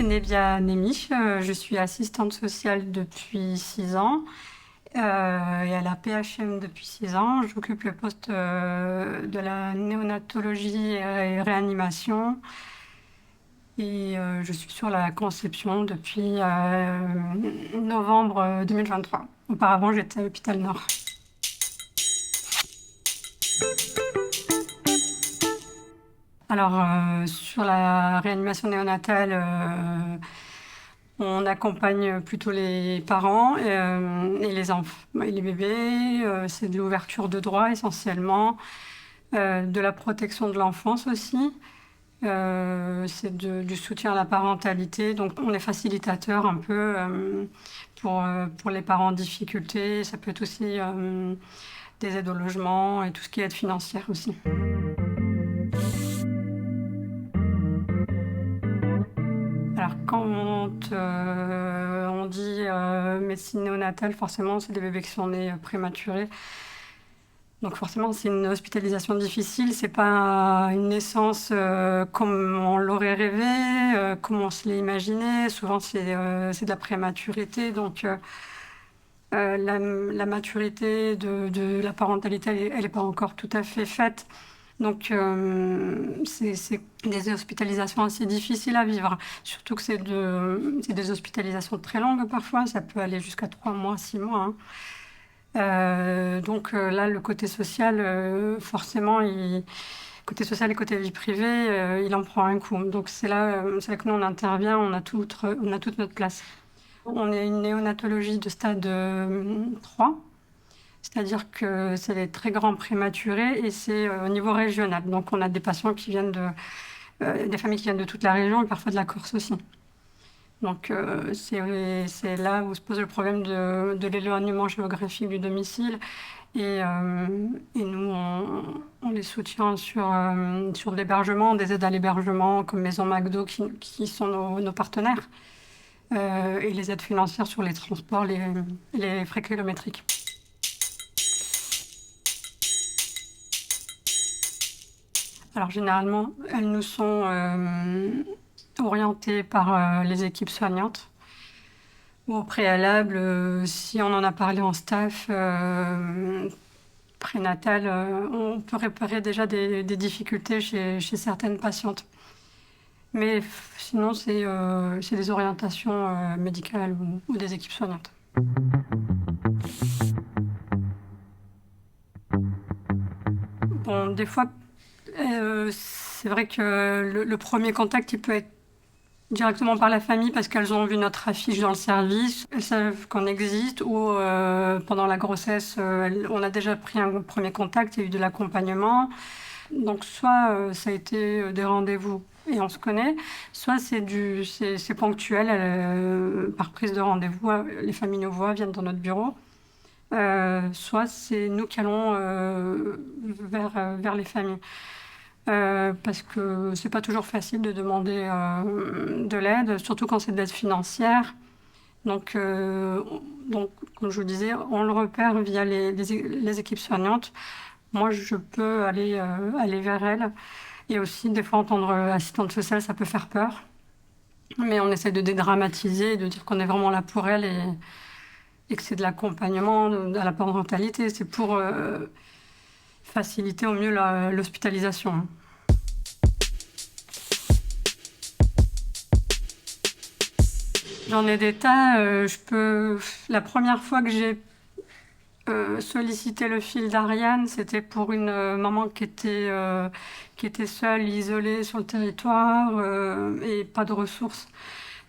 Nebia Nemi, je suis assistante sociale depuis 6 ans et à la PHM depuis 6 ans. J'occupe le poste de la néonatologie et réanimation et je suis sur la conception depuis novembre 2023. Auparavant, j'étais à l'hôpital Nord. Alors, sur la réanimation néonatale, on accompagne plutôt les parents et les enfants et les bébés. C'est de l'ouverture de droits essentiellement, de la protection de l'enfance aussi. C'est du soutien à la parentalité. Donc, on est facilitateur un peu pour les parents en difficulté. Ça peut être aussi des aides au logement et tout ce qui est aide financière aussi. Alors, quand on dit médecine néonatale, forcément, c'est des bébés qui sont nés prématurés. Donc, forcément, c'est une hospitalisation difficile. C'est pas une naissance comme on l'aurait rêvé, comme on se l'est imaginé. Souvent, c'est de la prématurité. Donc, la maturité de la parentalité, elle n'est pas encore tout à fait faite. Donc, c'est des hospitalisations assez difficiles à vivre. Surtout que c'est des hospitalisations très longues parfois. Ça peut aller jusqu'à 3 mois, 6 mois. Hein. Donc là, le côté social, forcément, côté social et côté vie privée, il en prend un coup. Donc c'est là que nous, on intervient, on a toute notre place. On est une néonatologie de stade 3. C'est-à-dire que c'est des très grands prématurés et c'est au niveau régional. Donc on a des patients qui viennent des familles qui viennent de toute la région et parfois de la Corse aussi. Donc c'est là où se pose le problème de l'éloignement géographique du domicile. Et nous, on les soutient sur l'hébergement, des aides à l'hébergement comme Maison McDo qui sont nos partenaires. Et les aides financières sur les transports, les frais kilométriques. Alors généralement, elles nous sont orientées par les équipes soignantes. Au préalable, si on en a parlé en staff prénatal, on peut repérer déjà des difficultés chez certaines patientes. Mais sinon, c'est des orientations médicales ou des équipes soignantes. Bon, des fois, c'est vrai que le premier contact, il peut être directement par la famille parce qu'elles ont vu notre affiche dans le service, elles savent qu'on existe ou pendant la grossesse, on a déjà pris un premier contact, il y a eu de l'accompagnement. Donc soit ça a été des rendez-vous et on se connaît, soit c'est ponctuel, par prise de rendez-vous, les familles nous voient, viennent dans notre bureau. Soit c'est nous qui allons vers les familles. Parce que c'est pas toujours facile de demander de l'aide, surtout quand c'est de l'aide financière. Donc, comme je vous disais, on le repère via les équipes soignantes. Moi, je peux aller vers elles. Et aussi, des fois, entendre assistante sociale, ça peut faire peur. Mais on essaie de dédramatiser, de dire qu'on est vraiment là pour elles et que c'est de l'accompagnement à la parentalité. C'est pour faciliter au mieux l'hospitalisation. J'en ai des tas. La première fois que j'ai sollicité le fil d'Ariane, c'était pour une maman qui était seule, isolée sur le territoire et pas de ressources.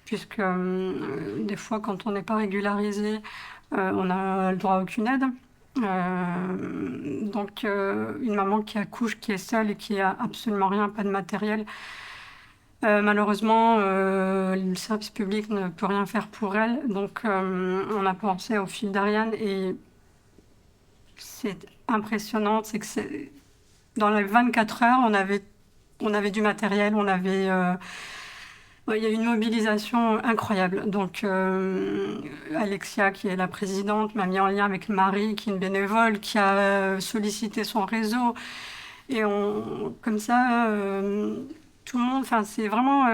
Puisque des fois, quand on n'est pas régularisé, on n'a le droit à aucune aide. Donc, une maman qui accouche, qui est seule et qui a absolument rien, pas de matériel. Malheureusement, le service public ne peut rien faire pour elle. Donc, on a pensé au fil d'Ariane et c'est impressionnant. C'est que dans les 24 heures, on avait du matériel, il y a eu une mobilisation incroyable. Donc, Alexia, qui est la présidente, m'a mis en lien avec Marie, qui est une bénévole, qui a sollicité son réseau. Et comme ça, tout le monde, enfin, c'est vraiment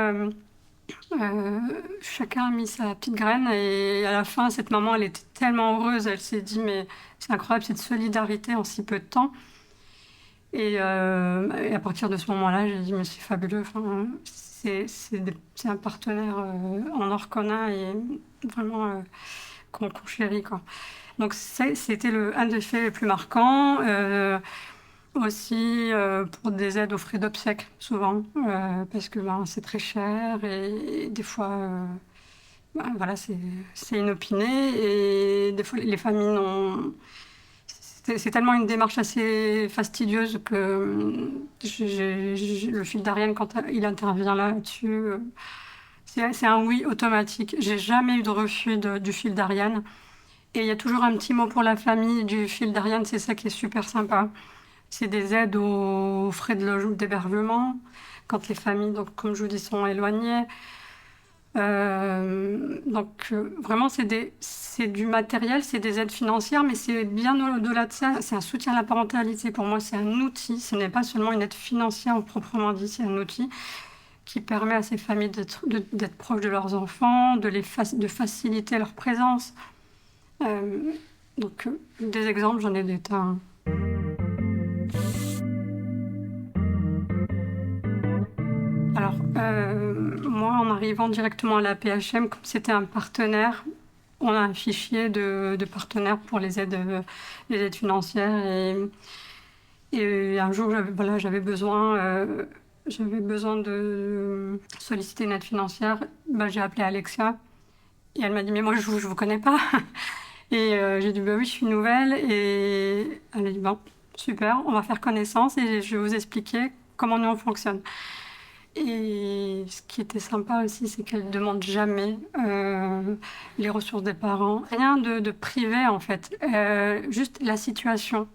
Euh, Chacun a mis sa petite graine et à la fin, cette maman, elle était tellement heureuse. Elle s'est dit, mais c'est incroyable cette solidarité en si peu de temps. Et à partir de ce moment-là, j'ai dit, mais c'est fabuleux. Enfin, c'est un partenaire en or qu'on a et vraiment qu'on chérit, quoi. Donc c'était un des faits les plus marquants. Aussi pour des aides aux frais d'obsèques, souvent, parce que ben, c'est très cher et des fois, ben, voilà, c'est inopiné et des fois les familles n'ont. C'est tellement une démarche assez fastidieuse que le fil d'Ariane, quand il intervient là-dessus, c'est un oui automatique. J'ai jamais eu de refus du fil d'Ariane. Et il y a toujours un petit mot pour la famille du fil d'Ariane, c'est ça qui est super sympa. C'est des aides aux frais de d'hébergement quand les familles, donc, comme je vous dis, sont éloignées. Vraiment, c'est du matériel, c'est des aides financières, mais c'est bien au-delà de ça. C'est un soutien à la parentalité. Pour moi, c'est un outil. Ce n'est pas seulement une aide financière proprement dit, c'est un outil qui permet à ces familles d'être proches de leurs enfants, de faciliter leur présence. Euh, des exemples, j'en ai des tas, hein. Alors, moi, en arrivant directement à la PHM, comme c'était un partenaire, on a un fichier de partenaires pour les aides financières. Et un jour, voilà, j'avais besoin de solliciter une aide financière. Ben, j'ai appelé Alexia et elle m'a dit, mais moi, je vous connais pas. Et j'ai dit, bah oui, je suis nouvelle. Et elle a dit, bon, super, on va faire connaissance et je vais vous expliquer comment nous on fonctionne. Et ce qui était sympa aussi, c'est qu'elle ne demande jamais les ressources des parents. Rien de privé, en fait. Juste la situation.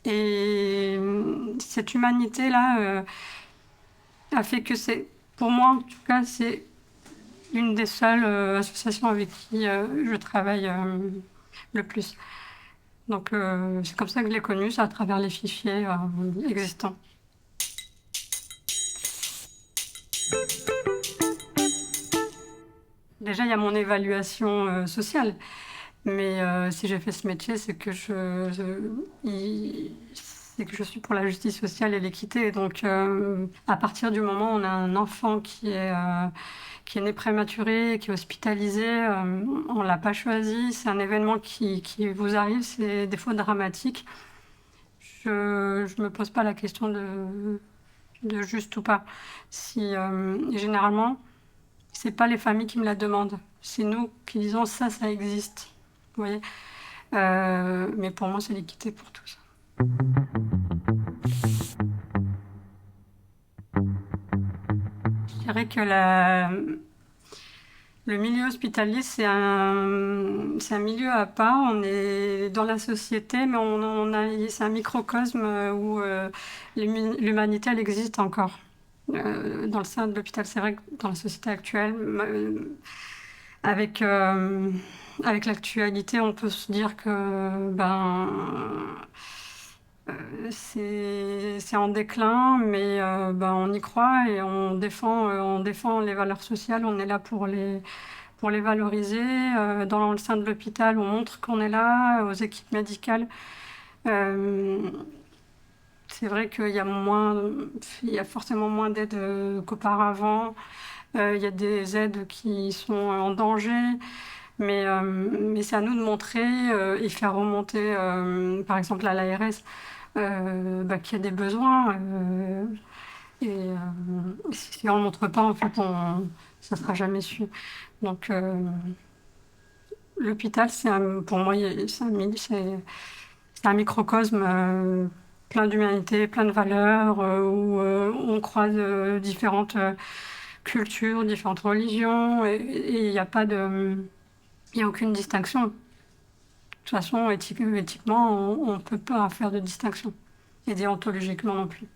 Et cette humanité-là a fait que pour moi en tout cas, c'est une des seules associations avec qui je travaille le plus. Donc c'est comme ça que je l'ai connue, c'est à travers les fichiers existants. Déjà, il y a mon évaluation sociale. Mais si j'ai fait ce métier, c'est que je suis pour la justice sociale et l'équité. Donc, à partir du moment où on a un enfant qui est né prématuré, qui est hospitalisé, on l'a pas choisi, c'est un événement qui vous arrive, c'est des fois dramatique. Je me pose pas la question de juste ou pas. Généralement, c'est pas les familles qui me la demandent, c'est nous qui disons ça existe. Vous voyez. Mais pour moi, c'est l'équité pour tous. Je dirais que le milieu hospitalier, c'est un milieu à part. On est dans la société, mais c'est un microcosme où l'humanité, elle existe encore. Dans le sein de l'hôpital, c'est vrai que dans la société actuelle, avec, euh, avec l'actualité, on peut se dire que c'est en déclin, mais ben, on y croit et on défend les valeurs sociales. On est là pour les valoriser. Dans le sein de l'hôpital, on montre qu'on est là aux équipes médicales. Euh, c'est vrai il y a forcément moins d'aides qu'auparavant. Il y a des aides qui sont en danger. Mais c'est à nous de montrer et faire remonter, par exemple à l'ARS, qu'il y a des besoins. Et si on ne le montre pas, en fait, ça ne sera jamais su. Donc, l'hôpital, pour moi, c'est un microcosme plein d'humanité, plein de valeurs, où on croise différentes cultures, différentes religions, et il n'y a pas il n'y a aucune distinction. De toute façon, éthiquement, on ne peut pas faire de distinction. Et déontologiquement non plus.